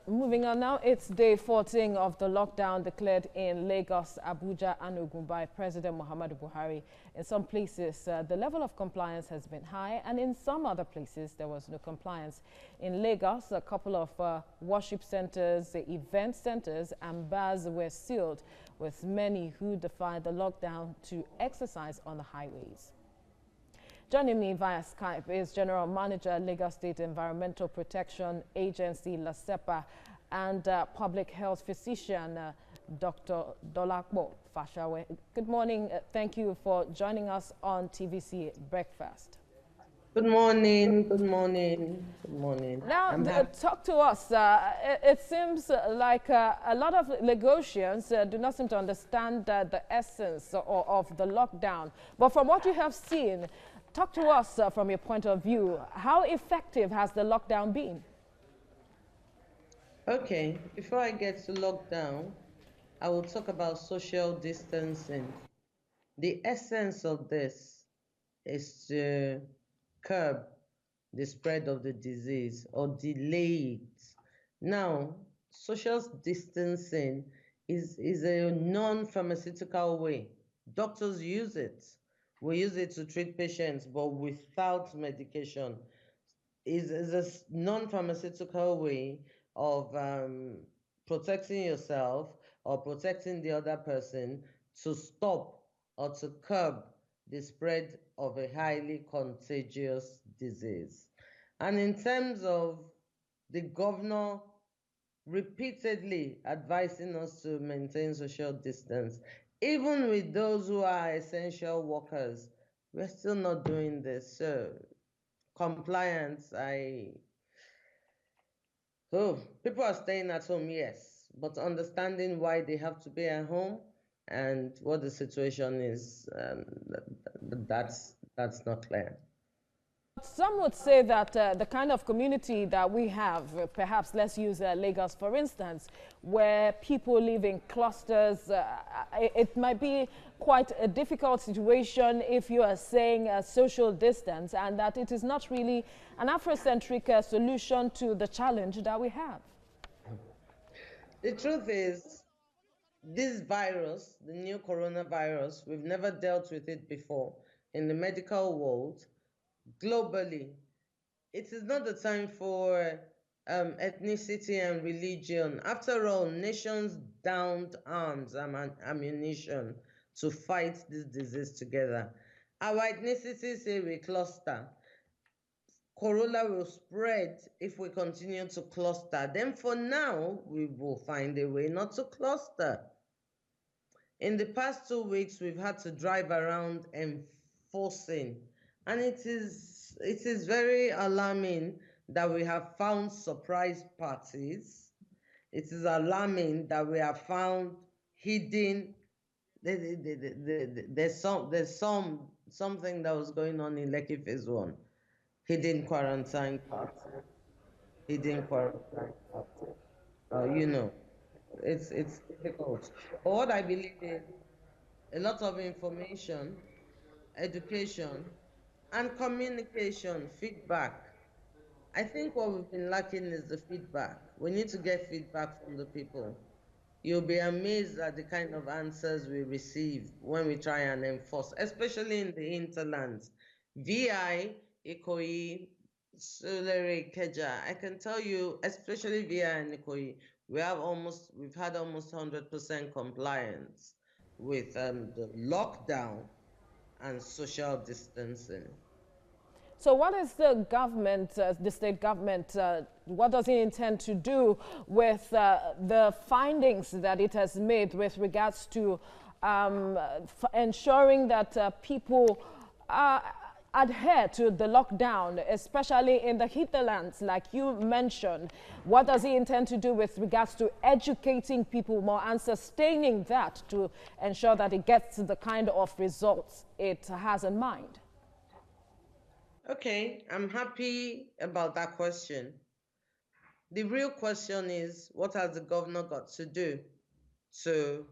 moving on now, it's day 14 of the lockdown declared in Lagos, Abuja, and Ogun by President Muhammadu Buhari. In some places, the level of compliance has been high, and in some other places, there was no compliance. In Lagos, a couple of worship centers, event centers, and bars were sealed, with many who defied the lockdown to exercise on the highways. Joining me via Skype is General Manager, Lagos State Environmental Protection Agency, LASEPA, and Public Health Physician, Dr. Dolapo Fashawe. Good morning. Thank you for joining us on TVC Breakfast. Good morning, good morning, good morning. Now, talk to us. It seems like a lot of Lagosians do not seem to understand the essence of the lockdown. But from what you have seen, talk to us from your point of view. How effective has the lockdown been? Okay, before I get to lockdown, I will talk about social distancing. The essence of this is to curb the spread of the disease or delay it. Now, social distancing is a non-pharmaceutical way. Doctors use it. We use it to treat patients, but without medication. Is a non-pharmaceutical way of protecting yourself or protecting the other person to stop or to curb the spread of a highly contagious disease. And in terms of the governor repeatedly advising us to maintain social distance, even with those who are essential workers, we're still not doing this. So compliance, people are staying at home, yes, but understanding why they have to be at home and what the situation is, that's not clear. Some would say that the kind of community that we have, perhaps let's use Lagos for instance, where people live in clusters, it might be quite a difficult situation if you are saying social distance, and that it is not really an Afrocentric solution to the challenge that we have. The truth is, this virus, the new coronavirus, we've never dealt with it before in the medical world. Globally, it is not the time for ethnicity and religion. After all, nations downed arms and ammunition to fight this disease together. Our ethnicity say we cluster. Corona will spread if we continue to cluster. Then for now, we will find a way not to cluster. In the past 2 weeks, we've had to drive around enforcing, and it is very alarming that we have found surprise parties. It is alarming that we have found hidden. There's something that was going on in Lekki Phase 1. Hidden quarantine party. Hidden quarantine party. It's difficult. But what I believe is a lot of information, education, and communication, feedback. I think what we've been lacking is the feedback. We need to get feedback from the people. You'll be amazed at the kind of answers we receive when we try and enforce, especially in the hinterlands. VI, Ikoyi, Sulere, Keja. I can tell you, especially VI and Ikoyi, we've had almost 100% compliance with the lockdown and social distancing. So what is the government, the state government, what does it intend to do with the findings that it has made with regards to ensuring that people adhere to the lockdown, especially in the hinterlands, like you mentioned? What does he intend to do with regards to educating people more and sustaining that to ensure that it gets the kind of results it has in mind? Okay, I'm happy about that question. The real question is, what has the governor got to do to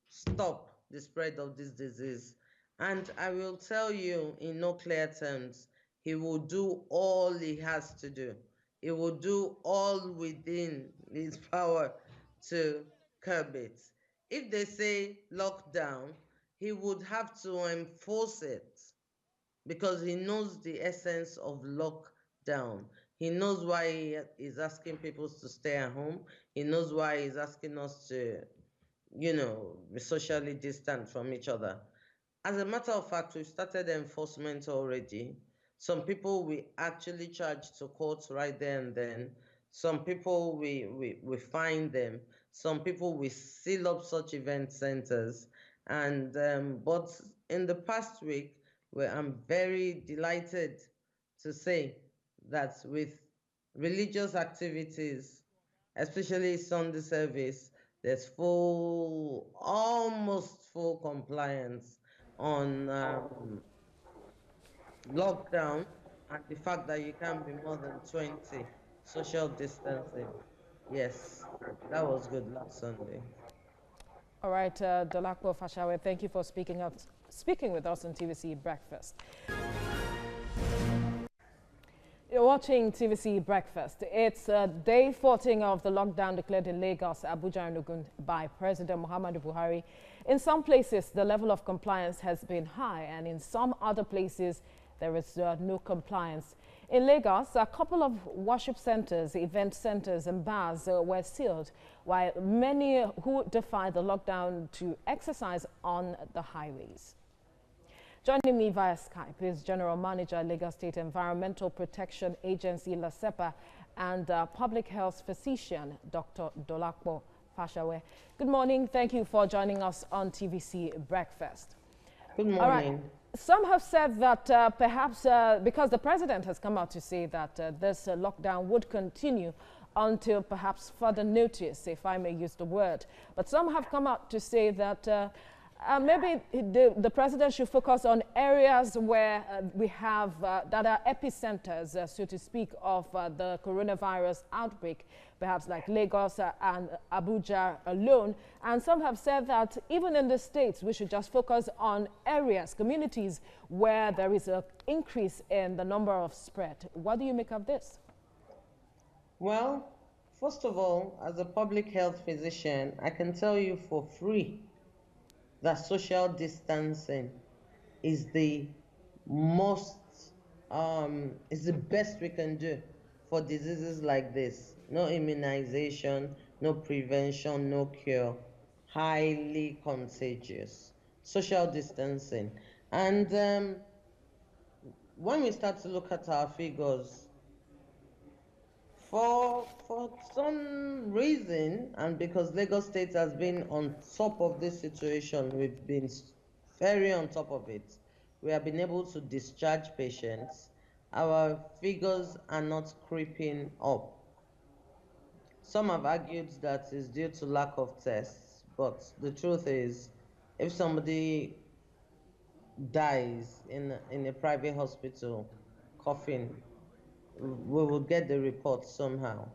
stop the spread of this disease? And I will tell you in no clear terms, he will do all he has to do. he will do all within his power to curb it. If they say lockdown, he would have to enforce it because he knows the essence of lockdown. He knows why he is asking people to stay at home. He knows why he's asking us to, be socially distant from each other. As a matter of fact, we've started enforcement already. Some people we actually charge to court right there and then. Some people we fine them. Some people we seal up such event centers. And but in the past week, where I'm very delighted to say that with religious activities, especially Sunday service, there's almost full compliance on lockdown and the fact that you can't be more than 20, social distancing. Yes, that was good last Sunday. All right, Dolakbo Fashawe, thank you for speaking with us on TVC Breakfast. You're watching TVC Breakfast. It's day 14 of the lockdown declared in Lagos, Abuja, and Ogun by President Muhammadu Buhari. In some places, the level of compliance has been high, and in some other places, there is no compliance. In Lagos, a couple of worship centers, event centers, and bars were sealed, while many who defied the lockdown to exercise on the highways. Joining me via Skype is General Manager, Lagos State Environmental Protection Agency, LASEPA, and Public Health Physician, Dr. Dolakbo Fashawe. Good morning. Thank you for joining us on TVC Breakfast. Good morning. All right. Some have said that perhaps because the president has come out to say that this lockdown would continue until perhaps further notice, if I may use the word. But some have come out to say that maybe the president should focus on areas where we have that are epicenters, so to speak, of the coronavirus outbreak, perhaps like Lagos and Abuja alone. And some have said that even in the states, we should just focus on areas, communities where there is an increase in the number of spread. What do you make of this? Well, first of all, as a public health physician, I can tell you for free that social distancing is the most, is the best we can do for diseases like this. No immunization, no prevention, no cure, highly contagious. Social distancing. And when we start to look at our figures, for some reason, and because Lagos State has been on top of this situation, we've been very on top of it. We have been able to discharge patients. Our figures are not creeping up. Some have argued that it's due to lack of tests, but the truth is, if somebody dies in a private hospital coughing, we will get the report somehow.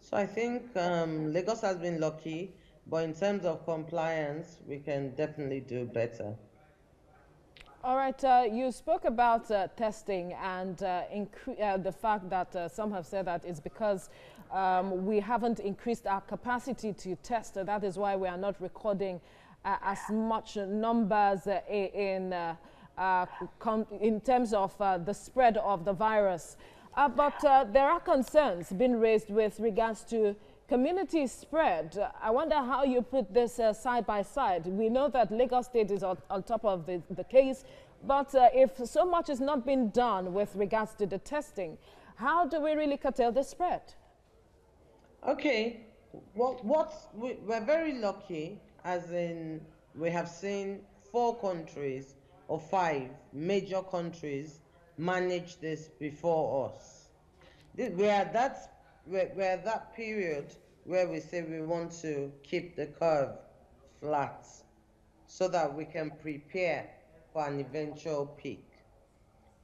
So I think Lagos has been lucky, but in terms of compliance, we can definitely do better. All right, you spoke about testing and the fact that some have said that it's because we haven't increased our capacity to test. That is why we are not recording as much numbers in terms of the spread of the virus. But there are concerns being raised with regards to community spread. I wonder how you put this side by side. We know that Lagos State is on top of the case, but if so much is not being done with regards to the testing, how do we really curtail the spread? Okay, well, we're very lucky, as in we have seen 4 countries or 5 major countries manage this before us. We're at that period where we say we want to keep the curve flat so that we can prepare for an eventual peak.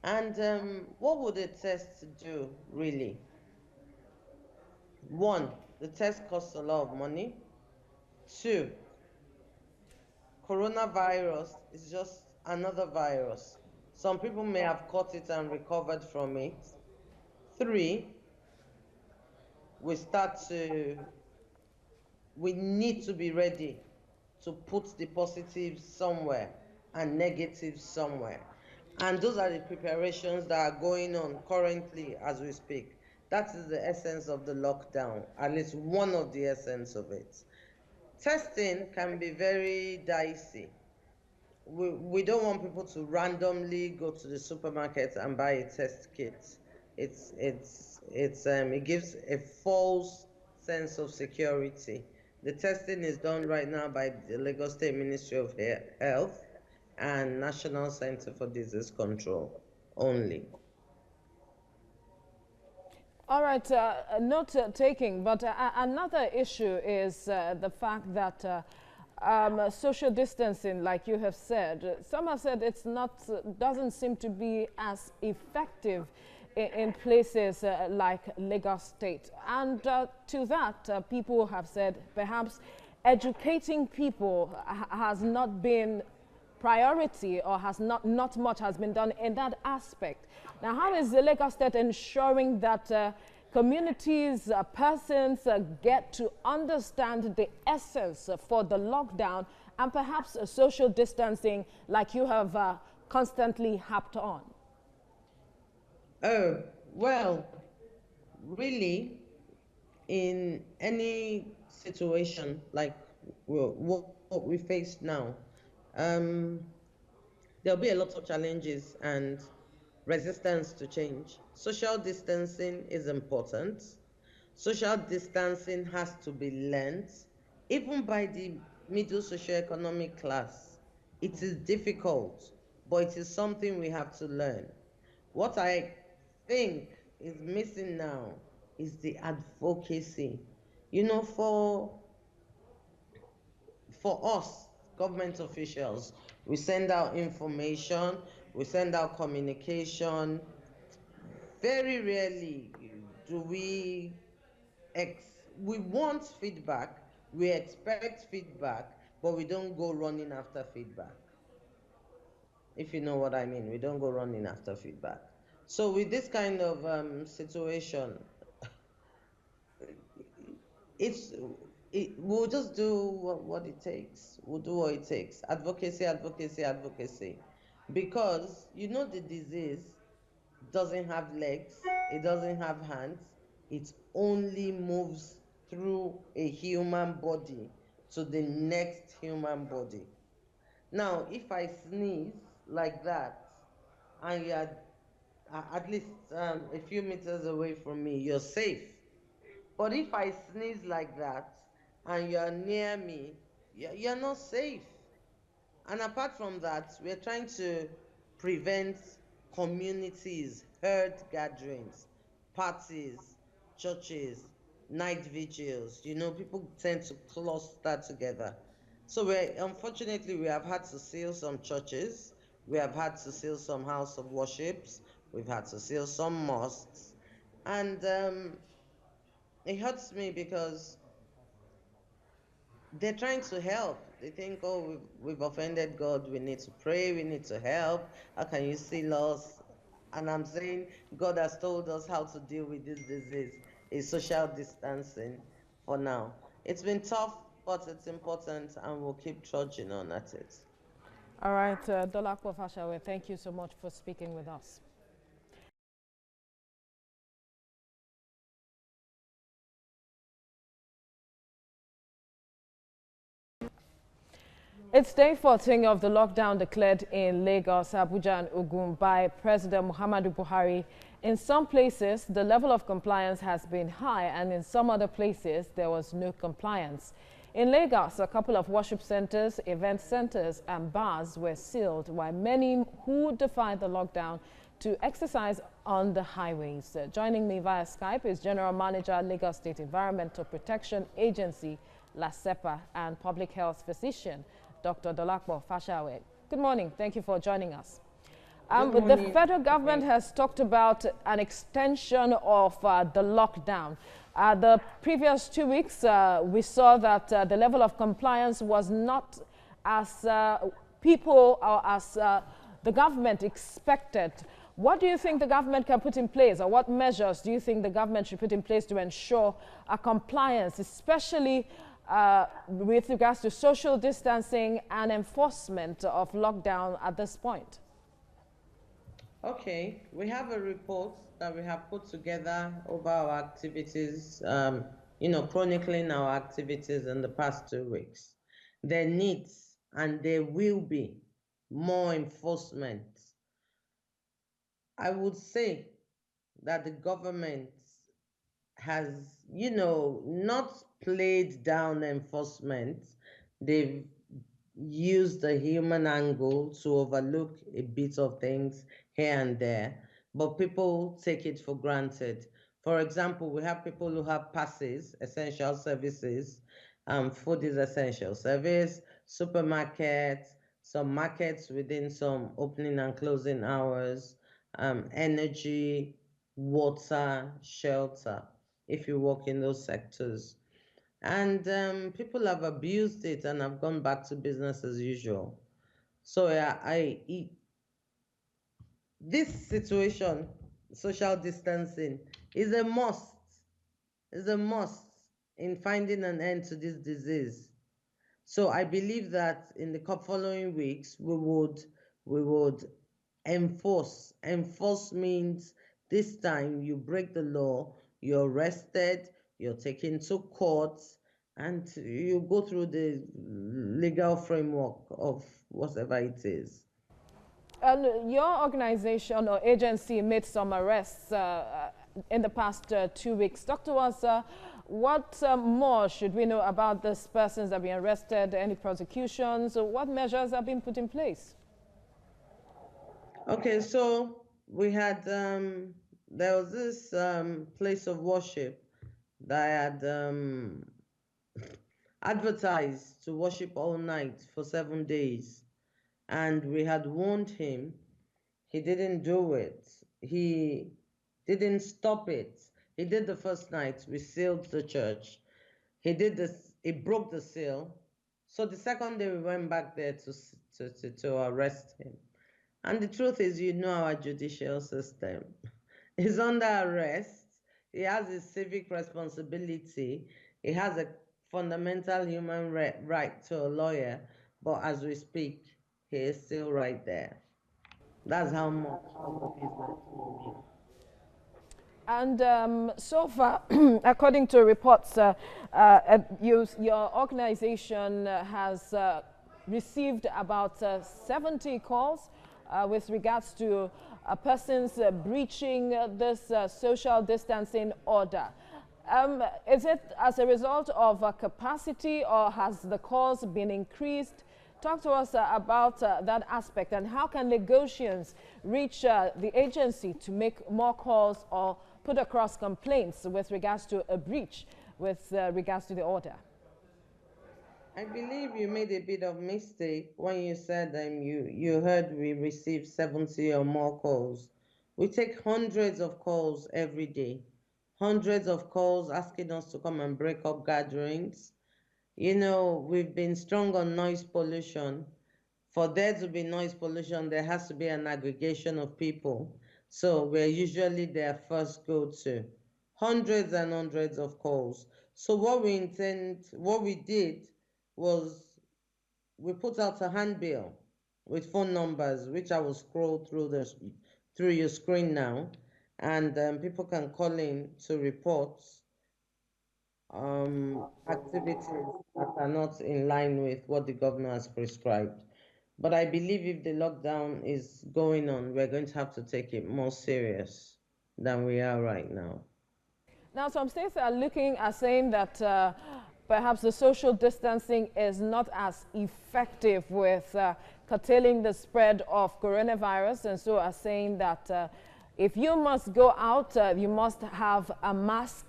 And what would a test do, really? One, the test costs a lot of money. 2, coronavirus is just another virus. Some people may have caught it and recovered from it. 3, we start to, we need to be ready to put the positives somewhere and negatives somewhere. And those are the preparations that are going on currently as we speak. That is the essence of the lockdown, at least one of the essence of it. Testing can be very dicey. We don't want people to randomly go to the supermarket and buy a test kit. It gives a false sense of security. The testing is done right now by the Lagos State Ministry of Health and National Center for Disease Control only. All right, note taking, but another issue is the fact that social distancing, like you have said, some have said it's not, doesn't seem to be as effective in places like Lagos State. And to that, people have said perhaps educating people has not been priority, or has not much has been done in that aspect. Now, how is the Lagos State ensuring that communities, persons get to understand the essence for the lockdown and perhaps social distancing like you have constantly harped on? Oh, well, really, in any situation like what we face now, there'll be a lot of challenges and resistance to change. Social distancing is important. Social distancing has to be learned, even by the middle socioeconomic class. It is difficult, but it is something we have to learn. What I think is missing now is the advocacy. You know, for us, government officials, we send out information, we send out communication. Very rarely do we want feedback, we expect feedback, but we don't go running after feedback. If you know what I mean, we don't go running after feedback. So with this kind of situation, we'll just do what it takes. We'll do what it takes. Advocacy, advocacy, advocacy. Because you know the disease doesn't have legs, it doesn't have hands, it only moves through a human body to the next human body. Now, if I sneeze like that, and you're at least a few meters away from me, you're safe. But if I sneeze like that and you're near me, you're not safe. And apart from that, we're trying to prevent communities, herd gatherings, parties, churches, night vigils. You know, people tend to cluster together. So unfortunately, we have had to seal some churches. We have had to seal some house of worships. We've had to seal some mosques. And it hurts me because they're trying to help. They think, oh, we've offended God, we need to pray, we need to help. How can you seal us? And I'm saying God has told us how to deal with this disease, is social distancing for now. It's been tough, but it's important, and we'll keep trudging on at it. All right, Dolapo Fashawe, thank you so much for speaking with us. It's day 14 of the lockdown declared in Lagos, Abuja and Ogun by President Muhammadu Buhari. In some places, the level of compliance has been high, and in some other places, there was no compliance. In Lagos, a couple of worship centers, event centers and bars were sealed, while many who defied the lockdown to exercise on the highways. Joining me via Skype is General Manager, Lagos State Environmental Protection Agency, LASEPA, and Public Health Physician, Dr. Dolapo Fashawe. Good morning. Thank you for joining us. The federal government has talked about an extension of the lockdown. The previous 2 weeks, we saw that the level of compliance was not as people or as the government expected. What do you think the government can put in place, or what measures do you think the government should put in place to ensure a compliance, especially with regards to social distancing and enforcement of lockdown at this point? Okay, we have a report that we have put together over our activities, chronicling our activities in the past 2 weeks. There needs and there will be more enforcement. I would say that the government has, not played down enforcement. They've used the human angle to overlook a bit of things here and there, but people take it for granted. For example, we have people who have passes, essential services. Food is essential service, supermarkets, some markets within some opening and closing hours, energy, water, shelter, if you work in those sectors. And people have abused it and have gone back to business as usual. So yeah, this situation, social distancing, is a must. Is a must in finding an end to this disease. So I believe that in the following weeks we would enforce. Enforce means this time you break the law, you're arrested, you're taken to court, and you go through the legal framework of whatever it is. And your organization or agency made some arrests in the past 2 weeks. Talk to us, what more should we know about these persons that have been arrested, any prosecutions, what measures have been put in place? Okay, so we had there was this place of worship that I had advertised to worship all night for 7 days, and we had warned him. He didn't do it. He didn't stop it. He did the first night. We sealed the church. He did this. He broke the seal. So the second day we went back there to arrest him. And the truth is, our judicial system is under arrest. He has a civic responsibility. He has a fundamental human right to a lawyer. But as we speak, he is still right there. That's how much of a business he is. And so far, according to reports, your organization has received about 70 calls with regards to persons breaching this social distancing order. Is it as a result of capacity, or has the calls been increased? Talk to us about that aspect, and how can negotiations reach the agency to make more calls or put across complaints with regards to a breach with regards to the order? I believe you made a bit of mistake when you said you heard we received 70 or more calls. We take hundreds of calls every day. Hundreds of calls asking us to come and break up gatherings. We've been strong on noise pollution. For there to be noise pollution, there has to be an aggregation of people. So we're usually their first go-to. Hundreds and hundreds of calls. So what we did was we put out a handbill with phone numbers, which I will scroll through your screen now, and people can call in to report activities that are not in line with what the governor has prescribed. But I believe if the lockdown is going on, we're going to have to take it more serious than we are right now. Now, some states are looking at saying that perhaps the social distancing is not as effective with curtailing the spread of coronavirus, and so are saying that if you must go out, you must have a mask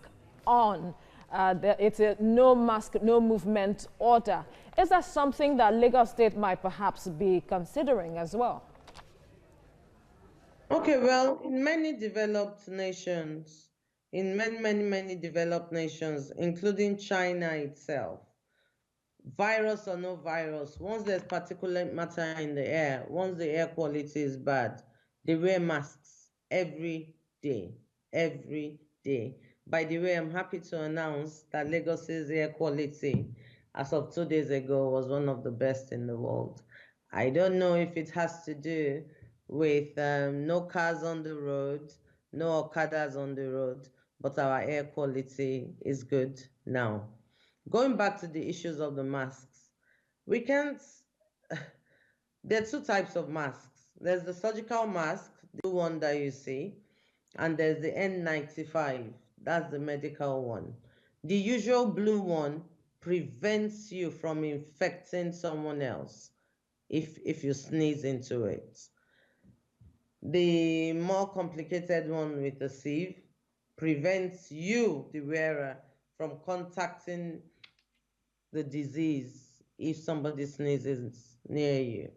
on. It's a no mask, no movement order. Is that something that Lagos State might perhaps be considering as well? Okay, well, in many developed nations, in many developed nations, including China itself, virus or no virus, once there's particulate matter in the air, once the air quality is bad, they wear masks. every day, every day. By the way, I'm happy to announce that Lagos's air quality, as of 2 days ago, was one of the best in the world. I don't know if it has to do with no cars on the road, no Okadas on the road, but our air quality is good now. Going back to the issues of the masks, we can't, there are two types of masks. There's the surgical mask, the one that you see, and there's the N95, that's the medical one. The usual blue one prevents you from infecting someone else if you sneeze into it. The more complicated one with the sieve prevents you, the wearer, from contacting the disease if somebody sneezes near you.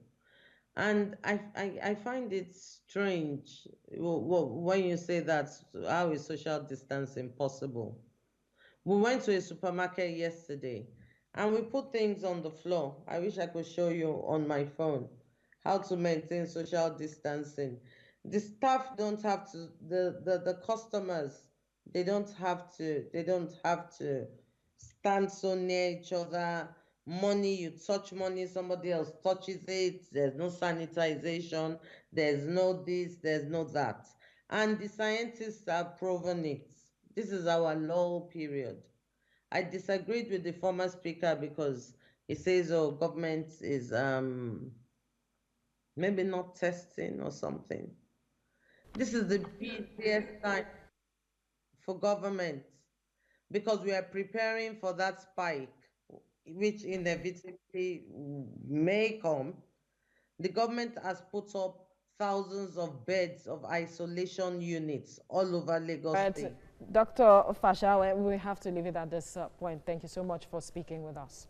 And I find it strange when you say that, how is social distancing possible? We went to a supermarket yesterday and we put things on the floor. I wish I could show you on my phone how to maintain social distancing. The staff don't have to, the customers, they don't have to stand so near each other. Money, you touch money, somebody else touches it. There's no sanitization. There's no this, there's no that. And the scientists have proven it. This is our lull period. I disagreed with the former speaker because he says, oh, government is maybe not testing or something. This is the busiest time for government because we are preparing for that spike, which inevitably may come. The government has put up thousands of beds of isolation units all over Lagos Right, State. Dr. Fasha, we have to leave it at this point. Thank you so much for speaking with us.